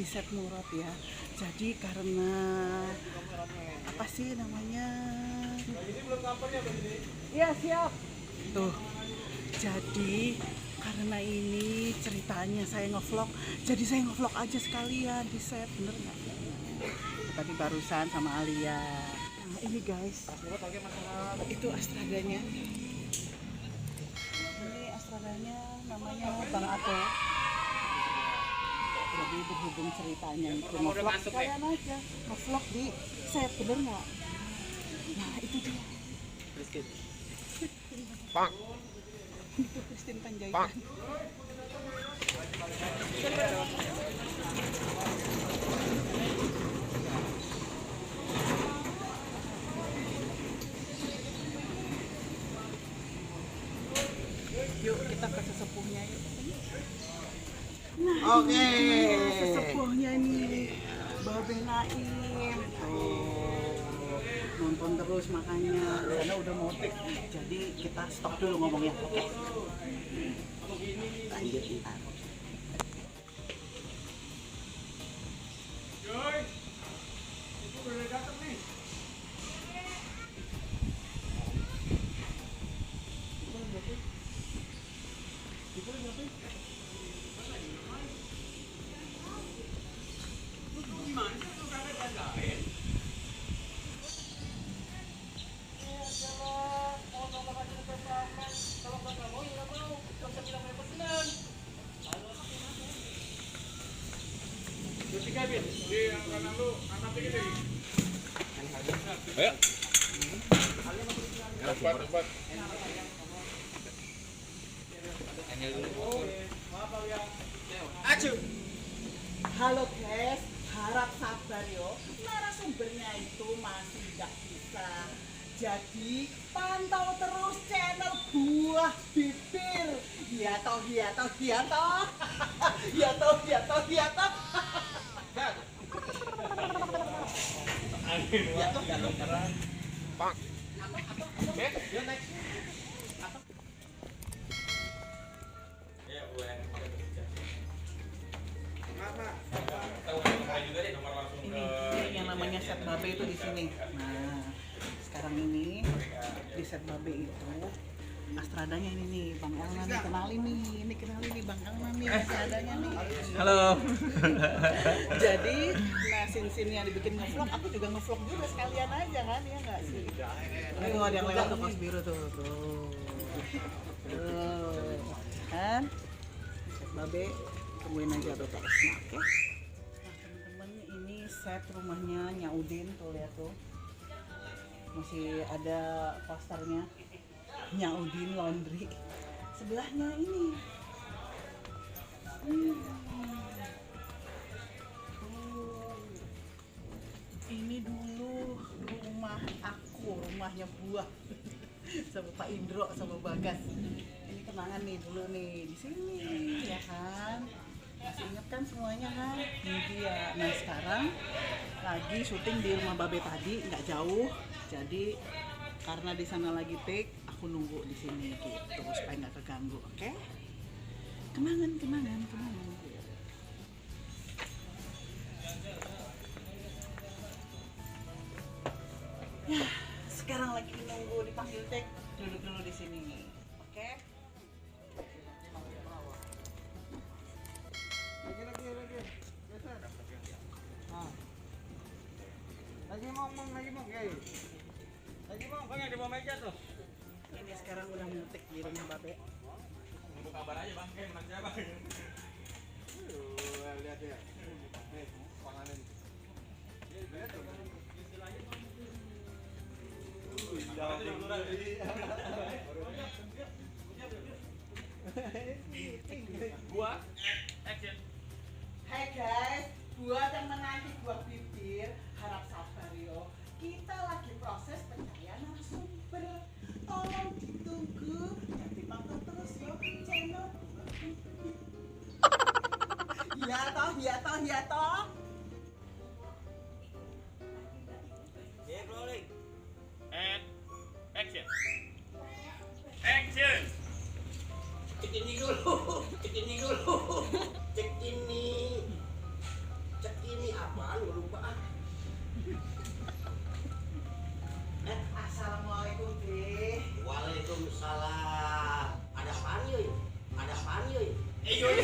set Murad ya. Jadi karena apa sih namanya? Iya siap. Tuh. Jadi karena ini ceritanya saya ngevlog, jadi saya ngevlog aja sekalian di set, bener nggak? Tadi barusan sama Alia. Nah ini guys, itu Astradanya. Ini Astradanya namanya Bang Ato. Jadi berhubung ceritanya itu ngevlog sekalian aja, ngevlog di set, bener nggak? Nah itu dia. Pak. Itu Christine Panjaitan. Yuk kita ke sesepuhnya yuk. Nah, Oke. Sesepuhnya nih Babe Naim. Nonton terus makanya karena udah mau take. Jadi kita stop dulu ngomongnya. Oke. Lanjut ntar. Joy, itu udah datang nih. Ayo. Cepat. Halo guys, harap sabar yo. Narasumbernya itu masih nggak bisa. Jadi pantau terus channel Buah Bibir. Iya toh. Ya toh. Pak. Ini yang namanya set Babe itu di sini. Nah, sekarang ini di set Babe itu Astradanya ini nih, Bang Elna nih, kenalin nih Bang Elna nih, Astradanya nih. Halo. Jadi, nah scene yang dibikin ngevlog, aku juga ngevlog juga sekalian aja kan, ya nggak sih? Ini tuh ada yang lewat tuh, pos biru tuh. Kan? Set Babe, tungguin aja BTS-nya, oke? Nah, teman-teman, ini set rumahnya Nyaudin, tuh lihat tuh. Masih ada posternya. Nyaudin Laundry. Sebelahnya ini. Ini dulu rumah aku, rumahnya Buah. Sama Pak Indro, sama Bagas. Ini kenangan nih dulu nih di sini, ya kan? Masih inget kan semuanya kan? Ini dia. Nah sekarang lagi syuting di rumah Babe tadi, nggak jauh. Jadi karena di sana lagi take, aku nunggu di sini gitu supaya nggak keganggu, oke? Kenangan. Ya, sekarang lagi nunggu dipanggil take, duduk dulu di sini, oke? Lagi. Geser. Ah. Lagi mau, guys. Lagi mau, pengen di bawah meja tuh. Ini sekarang udah mau take di rumah Babe. Tunggu kabar aja bang, menang siapa? Lihat ya. Nih, panganin. Lihat tuh. Gua action. Hai guys, buat yang menanti Buah Bibir, harap sabar yo. Kita lagi proses pencarian narasumber. Tolong ditunggu, nanti pantau terus yo channel Buah Bibir. Ya toh. Rolling. And action. Action. Cek ini dulu. Cek ini apaan? Gue lupa ah. Assalamualaikum, Deh. Waalaikumsalam. Ada apaan yoi? Ada apaan yoi? Yoi.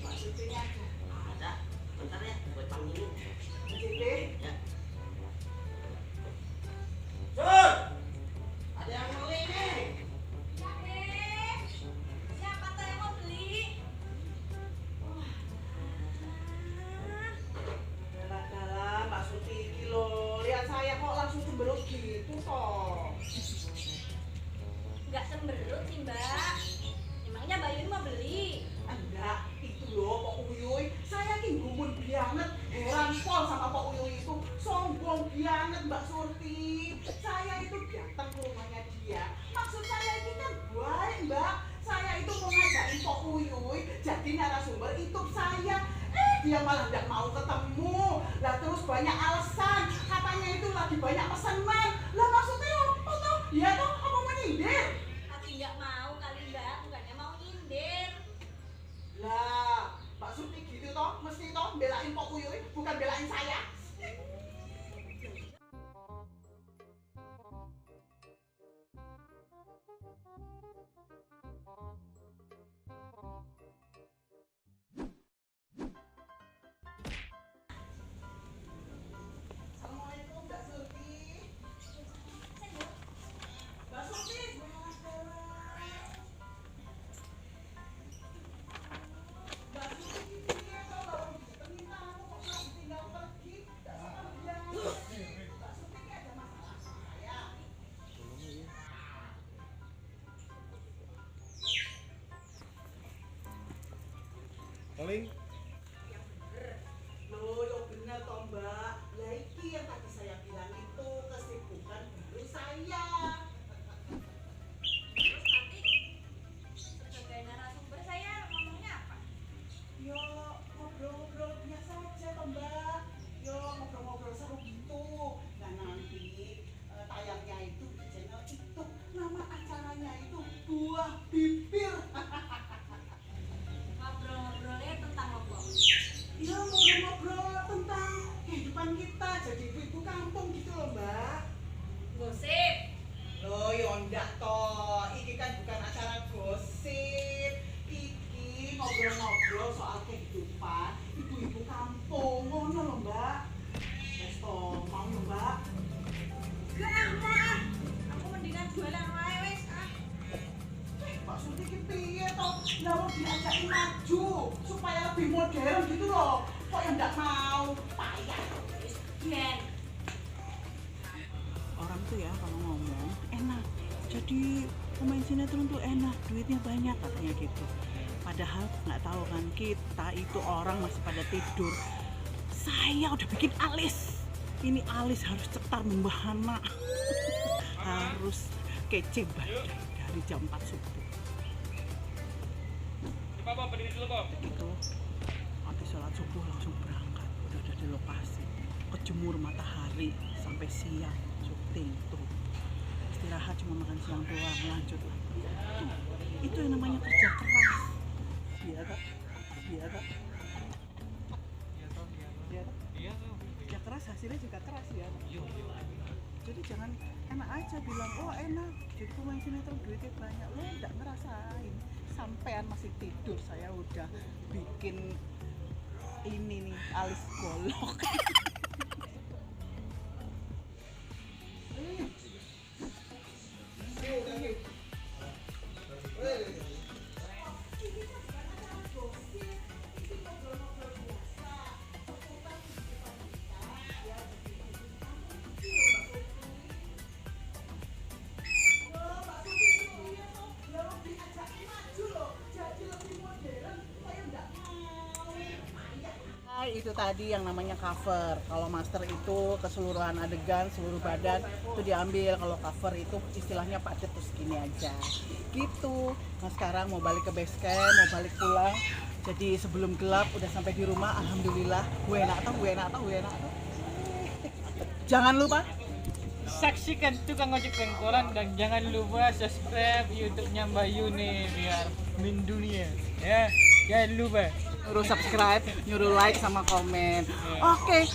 Maksudnya Ada. Bentar ya, gue panggilin. Deh. Ya. Sur! Ada yang beli nih. Siapa tuh yang mau beli? Dalam Mbak Suti iki loh. Lihat saya kok langsung cemberut gitu toh. Nggak cemberut sih mbak. Emangnya Mbak Yuni mau beli? Enggak, itu loh Pak Uyuy. Saya ki gumun banget, heran pol sama Pak Uyuy itu. Sombong banget Mbak Surti. Saya itu datang ke rumahnya dia. Maksud saya ini kan baik Mbak. Saya itu mau ngajakin Pak Uyuy jadi narasumber YouTube saya. Dia malah nggak mau ketemu. Lah terus banyak alasan. Katanya itu lagi banyak pesanan. Lah maksudnya apa toh? Dia toh apa mau nyindir? Tapi nggak mau kali mbak, bukannya mau nyindir. Lah, Mbak Surti gitu toh, mesti toh belain Pak Uyuy, bukan belain saya. Assalamualaikum Mbak Surti. Mbak Surti, Mbak Surti piye toh baru ditemani tamu kok malah ditinggal pergi? Nggak sopan banget. Mbak Surti ki ada masalah sama saya. Paling Loh, yo bener toh Mbak. Lah iki yang tadi saya bilang itu kesibukan baru saya. Terus nanti sebagai narasumber saya ngomongnya apa? Yo ngobrol-ngobrol biasa aja toh Mbak. Yo ngobrol-ngobrol seru gitu. Nah nanti tayangnya itu di channel itu. Nama acaranya itu Buah Bibir. Ngobrol-ngobrolnya tentang apa? Ya ngobrol-ngobrol tentang kehidupan kita jadi ibu-ibu kampung gitu loh Mbak. Gosip. Loh ya ndak toh, iki kan bukan acara gosip. Iki ngobrol-ngobrol soal kehidupan ibu-ibu kampung, ngono loh Mbak. Wes toh, mau ya Mbak? Gak ah, aku mendingan jualan wae wes ah. Mbak Suti iki piye toh? Lah mau diajakin maju supaya lebih modern gitu loh. Kok yang ndak mau? Payah. Gen. Orang tuh ya kalau ngomong enak, jadi pemain sinetron tuh enak, duitnya banyak katanya gitu. Padahal nggak tahu kan kita itu orang masih pada tidur. Saya udah bikin alis, ini alis harus cetar membahana, harus kece badai dari jam 4 subuh. Coba Bob, berdiri dulu Bob. Gitu, habis sholat subuh langsung berangkat, udah di lokasi, kejemur matahari sampai siang syuting tuh. Istirahat cuma makan siang doang, lanjut lagi. Itu yang namanya kerja keras. Iya kak, iya kak, iya kak. Iya tuh. Kerja keras hasilnya juga keras ya. Jadi jangan enak aja bilang oh enak, jadi pemain sinetron duitnya banyak, lo nggak ngerasain. Sampean masih tidur, saya udah bikin ini nih alis golok. Itu tadi yang namanya cover. Kalau master itu keseluruhan adegan, seluruh badan itu diambil. Kalau cover itu istilahnya padet terus gini aja gitu. Nah sekarang mau balik ke base camp, mau balik pulang. Jadi sebelum gelap udah sampai di rumah, alhamdulillah. Gue enak. Jangan lupa saksikan tukang ojek pengkolan dan jangan lupa subscribe YouTube-nya Mbak Yuni biar mendunia ya. Jangan lupa Nyuruh subscribe, nyuruh like sama komen. Oke.